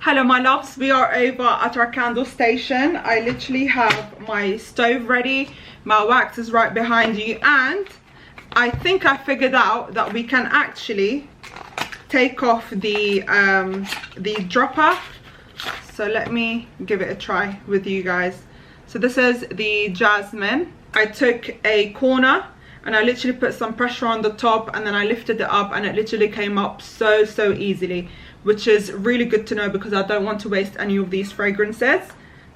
Hello my loves, we are over at our candle station. I literally have my stove ready, my wax is right behind you, and I think I figured out that we can actually take off the dropper. So let me give it a try with you guys. So this is the jasmine. I took a corner and I literally put some pressure on the top and then I lifted it up and it literally came up so easily, which is really good to know because I don't want to waste any of these fragrances.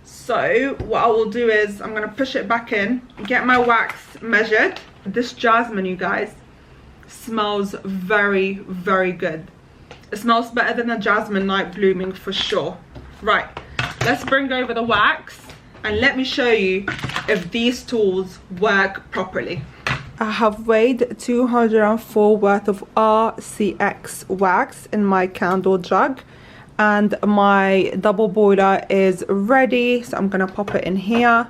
So what I will do is I'm going to push it back in, get my wax measured. This jasmine, you guys, smells very good. It smells better than a jasmine night blooming for sure. Right, let's bring over the wax and let me show you if these tools work properly. I have weighed 204 worth of RCX wax in my candle jug, and my double boiler is ready, so I'm gonna pop it in here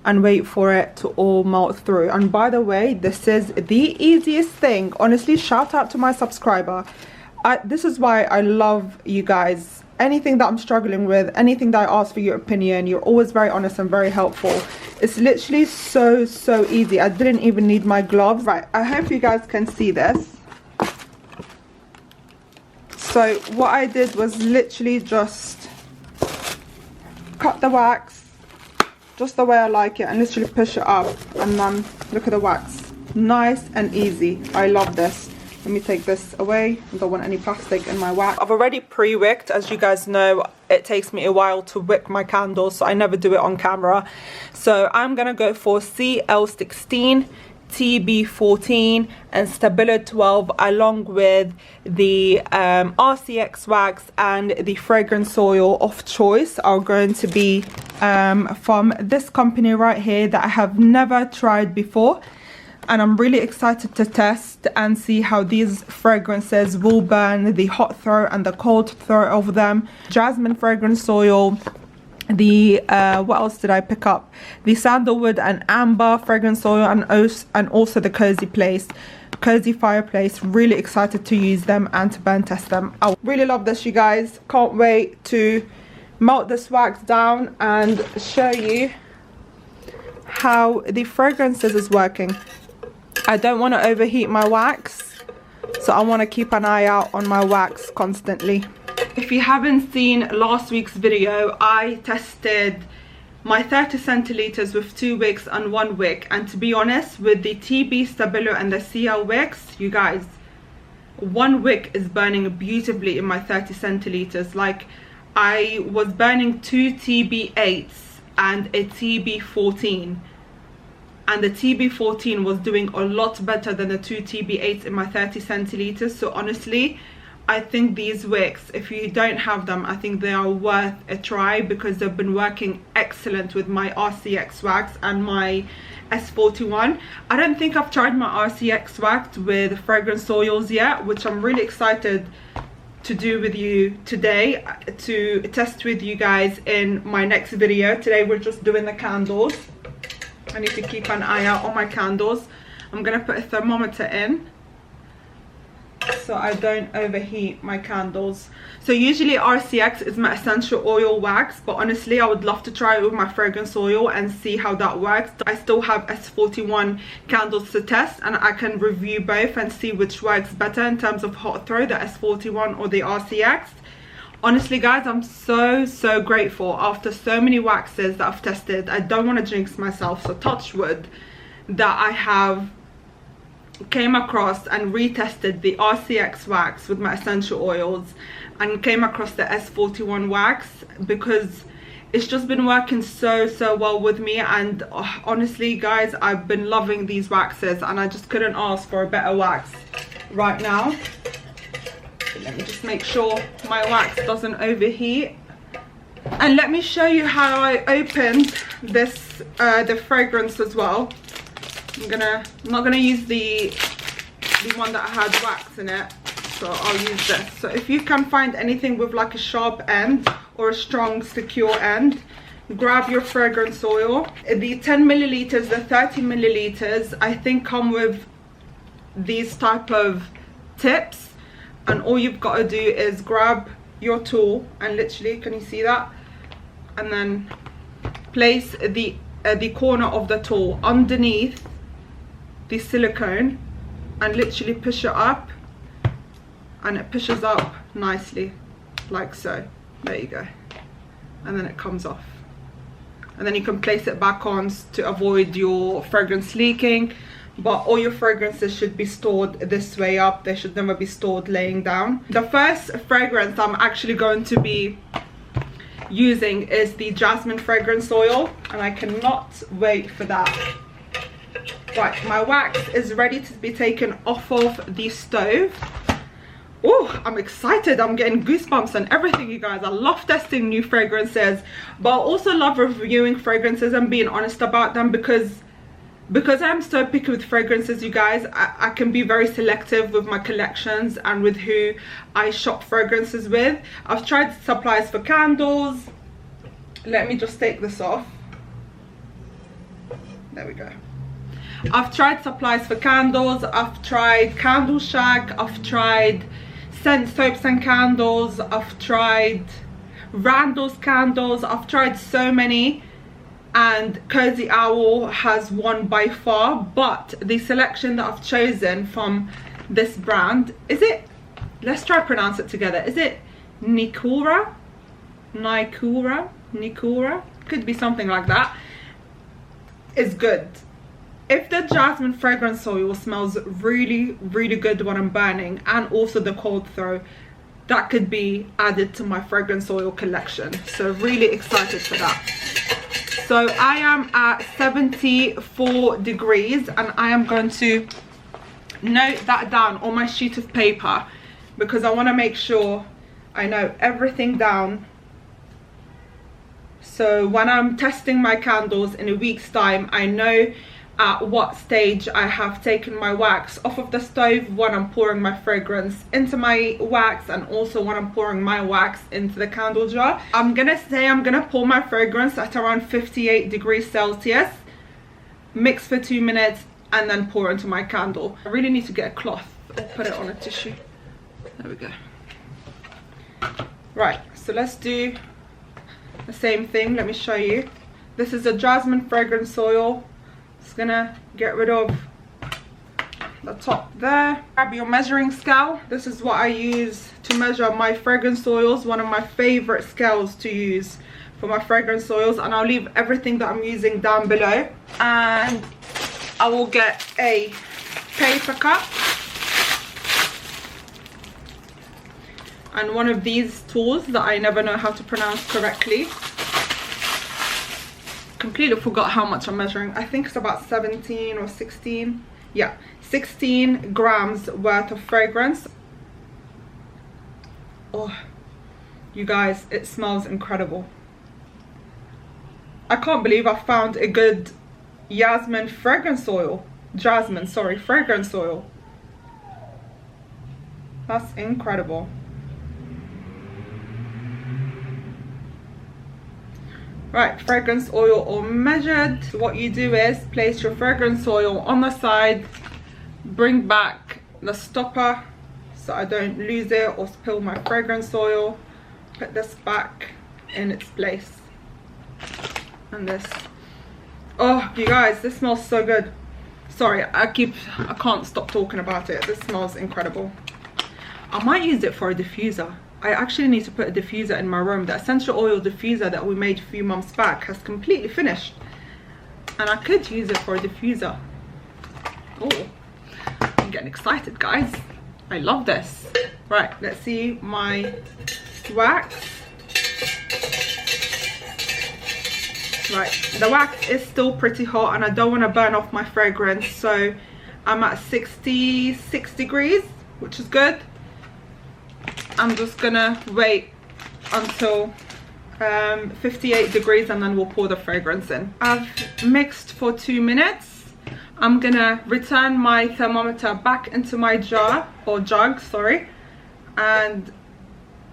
and wait for it to all melt through. And by the way, this is the easiest thing. Honestly, shout out to my subscriber. This is why I love you guys. Anything that I'm struggling with, anything that I ask for your opinion, you're always very honest and very helpful. It's literally so easy. I didn't even need my gloves. Right, I hope you guys can see this. So what I did was literally just cut the wax just the way I like it and literally push it up, and then look at the wax. Nice and easy. I love this. Let me take this away. I don't want any plastic in my wax. I've already pre-wicked. As you guys know, it takes me a while to wick my candles, so I never do it on camera. So I'm gonna go for CL16, TB14 and Stabilo 12, along with the RCX wax, and the fragrance oil of choice are going to be from this company right here that I have never tried before. And I'm really excited to test and see how these fragrances will burn the hot throat and the cold throat of them. Jasmine fragrance oil, the what else did I pick up? The sandalwood and amber fragrance oil, and also the cozy fireplace. Really excited to use them and to burn test them. I really love this, you guys. Can't wait to melt this wax down and show you how the fragrances is working. I don't want to overheat my wax, so I want to keep an eye out on my wax constantly. If you haven't seen last week's video, I tested my 30 centiliters with 2 wicks and 1 wick, and to be honest, with the TB Stabilo and the CL wicks, you guys, 1 wick is burning beautifully in my 30 centiliters. Like, I was burning 2 TB8s and a TB14, and the TB14 was doing a lot better than the 2 TB8s in my 30 centiliters. So honestly, I think these wicks, if you don't have them, I think they are worth a try because they've been working excellent with my RCX wax and my S41. I don't think I've tried my RCX wax with fragrance oils yet, which I'm really excited to do with you today, to test with you guys in my next video. Today we're just doing the candles. I need to keep an eye out on my candles. I'm gonna put a thermometer in so I don't overheat my candles. So usually RCX is my essential oil wax, but honestly I would love to try it with my fragrance oil and see how that works. I still have S41 candles to test, and I can review both and see which works better in terms of hot throw, the S41 or the RCX. Honestly guys, I'm so grateful after so many waxes that I've tested. I don't want to jinx myself, so touch wood, that I have came across and retested the RCX wax with my essential oils and came across the S41 wax, because it's just been working so well with me. And honestly guys, I've been loving these waxes and I just couldn't ask for a better wax right now. Let me just make sure my wax doesn't overheat, and let me show you how I opened this the fragrance as well. I'm not gonna use the one that had wax in it, so I'll use this. So if you can find anything with like a sharp end or a strong secure end, grab your fragrance oil. The 10 milliliters, the 30 milliliters, I think come with these type of tips, and all you've got to do is grab your tool and literally, can you see that? And then place the corner of the tool underneath the silicone and literally push it up, and it pushes up nicely like so. There you go. And then it comes off, and then you can place it back on to avoid your fragrance leaking. But all your fragrances should be stored this way up. They should never be stored laying down. The first fragrance I'm actually going to be using is the jasmine fragrance oil, and I cannot wait for that. Right, my wax is ready to be taken off of the stove. Oh, I'm excited. I'm getting goosebumps and everything, you guys. I love testing new fragrances, but I also love reviewing fragrances and being honest about them, because I'm so picky with fragrances, you guys. I can be very selective with my collections and with who I shop fragrances with. I've tried supplies for candles. Let me just take this off. There we go. I've tried supplies for candles. I've tried Candle Shack. I've tried Scent Soaps and Candles. I've tried Randall's candles. I've tried so many, and Cosy Owl has won by far. But the selection that I've chosen from this brand, is it, let's try pronounce it together, is it NIKURA? NIKURA, could be something like that, is good. If the jasmine fragrance oil smells really good when I'm burning, and also the cold throw, that could be added to my fragrance oil collection. So really excited for that. So I am at 74 degrees, and I am going to note that down on my sheet of paper, because I want to make sure I note everything down, so when I'm testing my candles in a week's time, I know at what stage I have taken my wax off of the stove when I'm pouring my fragrance into my wax, and also when I'm pouring my wax into the candle jar. I'm gonna pour my fragrance at around 58 degrees Celsius, mix for 2 minutes, and then pour into my candle. I really need to get a cloth or put it on a tissue. There we go. Right, so let's do the same thing. Let me show you. This is a jasmine fragrance oil. Just gonna get rid of the top there. Grab your measuring scale. This is what I use to measure my fragrance oils. One of my favorite scales to use for my fragrance oils, and I'll leave everything that I'm using down below. And I will get a paper cup and one of these tools that I never know how to pronounce correctly. Completely forgot how much I'm measuring. I think it's about 17 or 16. Yeah, 16 grams worth of fragrance. Oh, you guys, it smells incredible. I can't believe I found a good jasmine fragrance oil. Fragrance oil. That's incredible. Right, fragrance oil all measured. So what you do is place your fragrance oil on the side, bring back the stopper so I don't lose it or spill my fragrance oil, put this back in its place, and this, oh you guys, this smells so good. Sorry, I can't stop talking about it. This smells incredible. I might use it for a diffuser. I actually need to put a diffuser in my room. The essential oil diffuser that we made a few months back has completely finished, and I could use it for a diffuser. Oh, I'm getting excited, guys. I love this. Right, let's see my wax. Right, the wax is still pretty hot, and I don't want to burn off my fragrance, so I'm at 66 degrees, which is good. I'm just gonna wait until 58 degrees, and then we'll pour the fragrance in. I've mixed for 2 minutes. I'm gonna return my thermometer back into my jar, or jug, sorry, and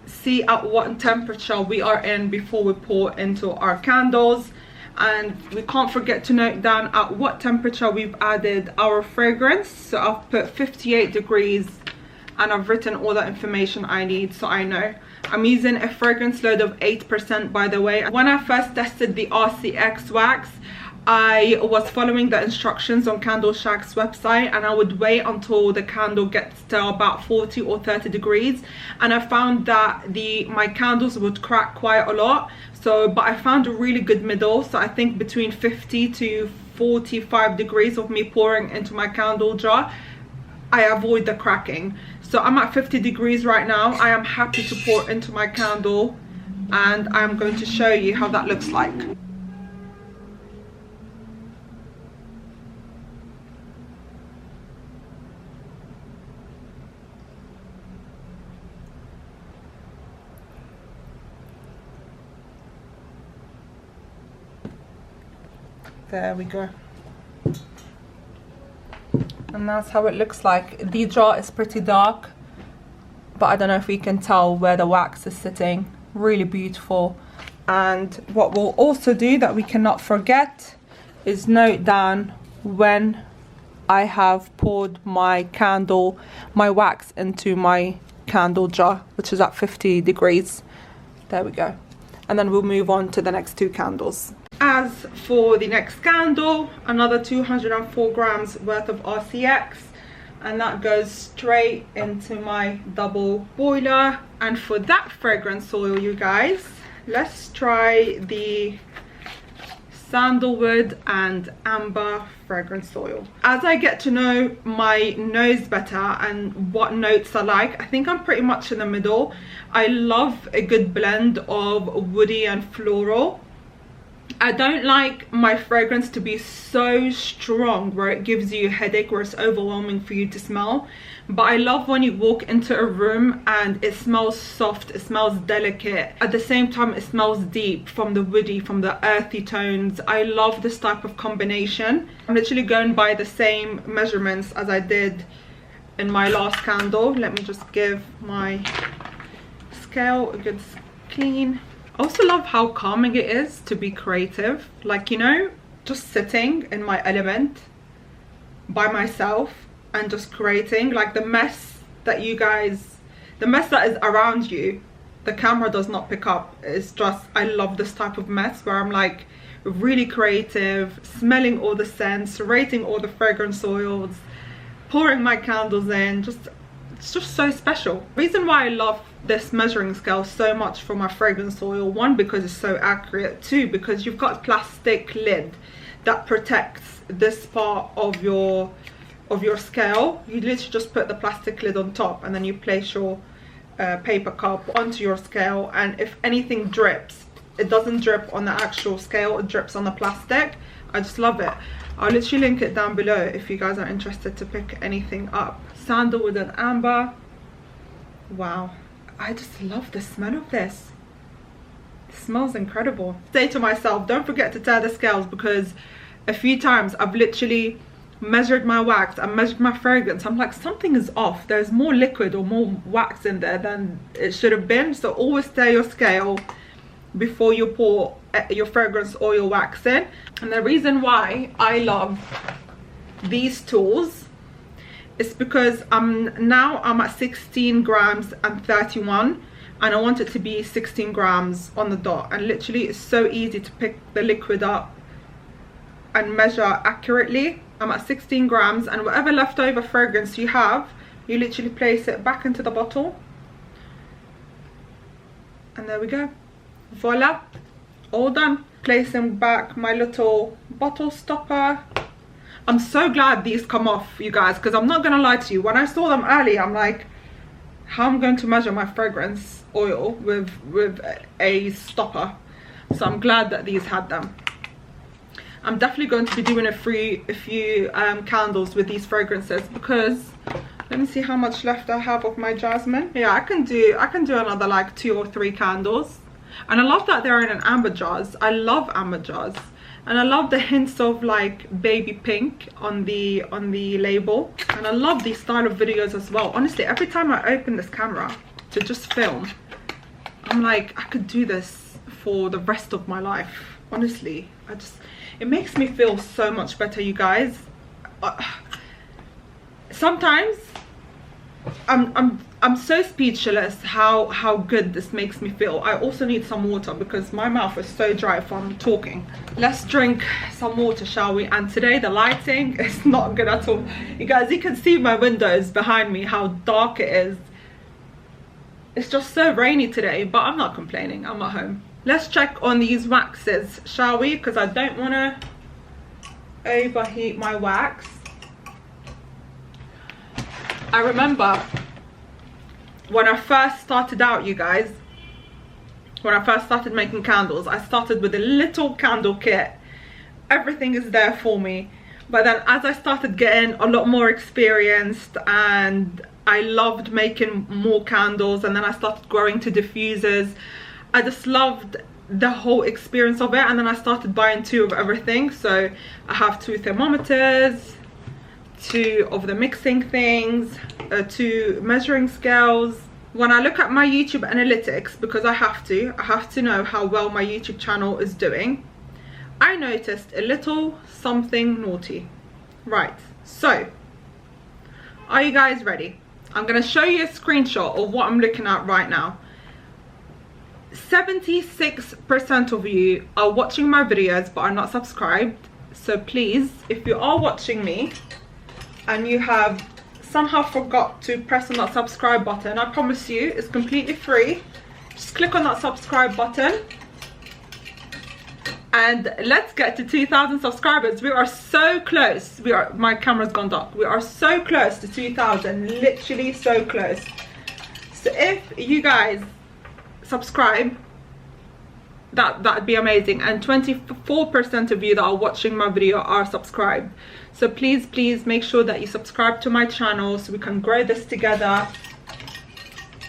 see at what temperature we are in before we pour into our candles. And we can't forget to note down at what temperature we've added our fragrance. So I've put 58 degrees and I've written all the information I need, so I know. I'm using a fragrance load of 8%, by the way. When I first tested the RCX wax, I was following the instructions on Candle Shack's website, and I would wait until the candle gets to about 40 or 30 degrees, and I found that my candles would crack quite a lot. So, but I found a really good middle, so I think between 50 to 45 degrees of me pouring into my candle jar, I avoid the cracking. So I'm at 50 degrees right now. I am happy to pour into my candle, and I'm going to show you how that looks like. There we go. And that's how it looks like. The jar is pretty dark, but I don't know if we can tell where the wax is sitting. Really beautiful. And what we'll also do that we cannot forget is note down when I have poured my wax into my candle jar, which is at 50 degrees. There we go. And then we'll move on to the next two candles. As for the next candle, another 204 grams worth of RCX, and that goes straight into my double boiler. And for that fragrance oil, you guys, let's try the Sandalwood and Amber fragrance oil. As I get to know my nose better and what notes I like, I think I'm pretty much in the middle. I love a good blend of woody and floral. I don't like my fragrance to be so strong where it gives you a headache, where it's overwhelming for you to smell. But I love when you walk into a room and it smells soft, it smells delicate. At the same time, it smells deep from the woody, from the earthy tones. I love this type of combination. I'm literally going by the same measurements as I did in my last candle. Let me just give my scale a good clean. I also love how calming it is to be creative, like, you know, just sitting in my element by myself and just creating. Like the mess that is around you, the camera does not pick up. It's just, I love this type of mess where I'm like really creative, smelling all the scents, rating all the fragrance oils, pouring my candles in. It's just so special. Reason why I love this measuring scale so much for my fragrance oil, one, because it's so accurate, two, because you've got a plastic lid that protects this part of your scale. You literally just put the plastic lid on top, and then you place your paper cup onto your scale, and if anything drips, it doesn't drip on the actual scale, it drips on the plastic. I just love it. I'll literally link it down below if you guys are interested to pick anything up. Sandalwood and Amber. Wow, I just love the smell of this. It smells incredible. Say to myself, don't forget to tell the scales, because a few times I've literally measured my wax and measured my fragrance. I'm like, something is off. There's more liquid or more wax in there than it should have been. So always tell your scale before you pour your fragrance oil wax in. And the reason why I love these tools is because I'm at 16 grams and 31, and I want it to be 16 grams on the dot. And literally it's so easy to pick the liquid up and measure accurately. I'm at 16 grams, and whatever leftover fragrance you have, you literally place it back into the bottle, and there we go. Voila, all done. Placing back my little bottle stopper. I'm so glad these come off, you guys, because I'm not gonna lie to you, when I saw them earlier, I'm like, how am I going to measure my fragrance oil with a stopper? So I'm glad that these had them. I'm definitely going to be doing a few candles with these fragrances, because let me see how much left I have of my jasmine. Yeah, I can do another like 2 or 3 candles. And I love that they're in an amber jars. I love amber jars, and I love the hints of like baby pink on the label. And I love these style of videos as well. Honestly, every time I open this camera to just film, I'm like, I could do this for the rest of my life. Honestly, it makes me feel so much better, you guys. Sometimes I'm so speechless how good this makes me feel. I also need some water because my mouth is so dry from talking. Let's drink some water, shall we? And today the lighting is not good at all. You guys, you can see my windows behind me, how dark it is. It's just so rainy today, but I'm not complaining. I'm at home. Let's check on these waxes, shall we? Because I don't want to overheat my wax. I remember when I first started out, you guys, when I first started making candles, I started with a little candle kit. Everything is there for me. But then as I started getting a lot more experienced and I loved making more candles, and then I started growing to diffusers, I just loved the whole experience of it. And then I started buying 2 of everything. So I have 2 thermometers, 2 of the mixing things, 2 measuring scales. When I look at my YouTube analytics, because I have to know how well my YouTube channel is doing, I noticed a little something naughty. Right, so are you guys ready? I'm going to show you a screenshot of what I'm looking at right now. 76% of you are watching my videos but are not subscribed. So please, if you are watching me and you have somehow forgot to press on that subscribe button, I promise you it's completely free. Just click on that subscribe button and let's get to 2,000 subscribers. We are so close. My camera's gone dark. We are so close to 2,000, literally so close. So if you guys subscribe, that'd be amazing. And 24% of you that are watching my video are subscribed. So please make sure that you subscribe to my channel so we can grow this together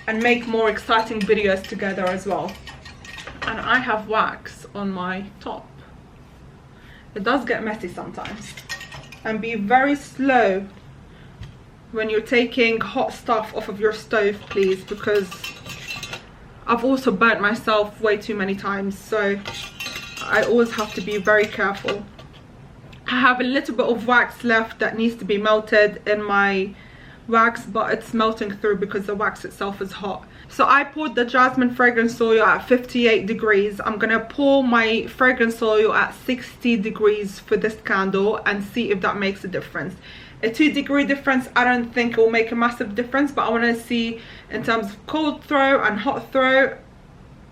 and make more exciting videos together as well. And I have wax on my top. It does get messy sometimes. And be very slow when you're taking hot stuff off of your stove, please, because I've also burnt myself way too many times, so I always have to be very careful. I have a little bit of wax left that needs to be melted in my wax, but it's melting through because the wax itself is hot. So I poured the jasmine fragrance oil at 58 degrees. I'm gonna pour my fragrance oil at 60 degrees for this candle and see if that makes a difference. A 2-degree difference, I don't think it will make a massive difference, but I want to see in terms of cold throw and hot throw.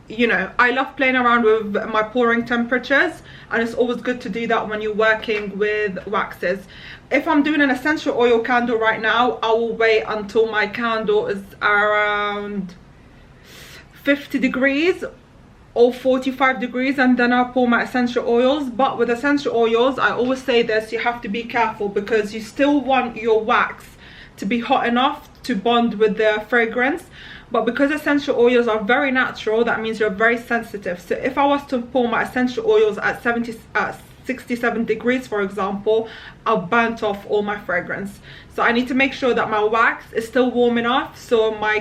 You know, I love playing around with my pouring temperatures, and it's always good to do that when you're working with waxes. If I'm doing an essential oil candle right now, I will wait until my candle is around 50 degrees or 45 degrees, and then I'll pour my essential oils. But with essential oils, I always say this, you have to be careful because you still want your wax to be hot enough to bond with the fragrance. But because essential oils are very natural, that means you're very sensitive. So if I was to pour my essential oils at 67 degrees, for example, I'll burnt off all my fragrance. So I need to make sure that my wax is still warm enough so my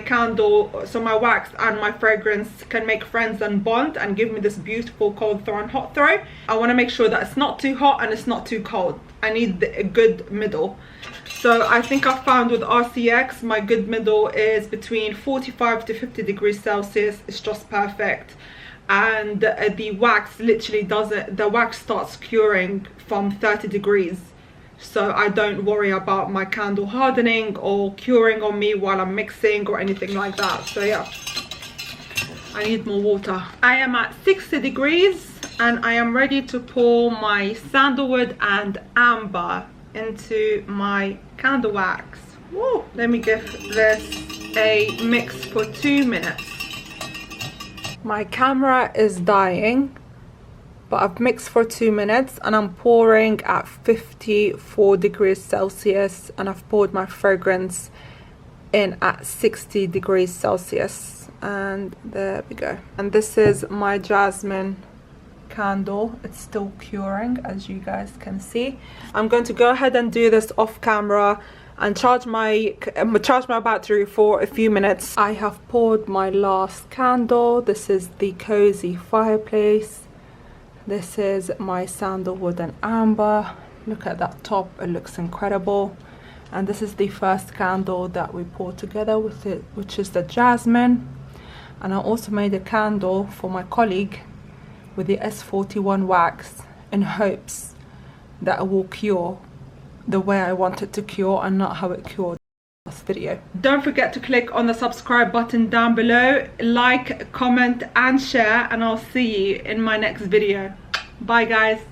wax and my fragrance can make friends and bond and give me this beautiful cold throw and hot throw. I want to make sure that it's not too hot and it's not too cold. I need a good middle. So I think I found with RCX, my good middle is between 45 to 50 degrees Celsius. It's just perfect. And the wax literally doesn't, the wax starts curing from 30 degrees. So I don't worry about my candle hardening or curing on me while I'm mixing or anything like that. So yeah, I need more water. I am at 60 degrees and I am ready to pour my sandalwood and amber into my candle wax. Woo. Let me give this a mix for 2 minutes. My camera is dying, but I've mixed for 2 minutes and I'm pouring at 54 degrees Celsius, and I've poured my fragrance in at 60 degrees Celsius, and there we go. And this is my jasmine candle. It's still curing, as you guys can see. I'm going to go ahead and do this off camera and charge my battery for a few minutes. I have poured my last candle. This is the Cozy Fireplace. This is my sandalwood and amber. Look at that top, it looks incredible. And this is the first candle that we poured together with it, which is the jasmine. And I also made a candle for my colleague with the S41 wax in hopes that it will cure the way I want it to cure and not how it cured in this video. Don't forget to click on the subscribe button down below, like, comment and share, and I'll see you in my next video. Bye guys.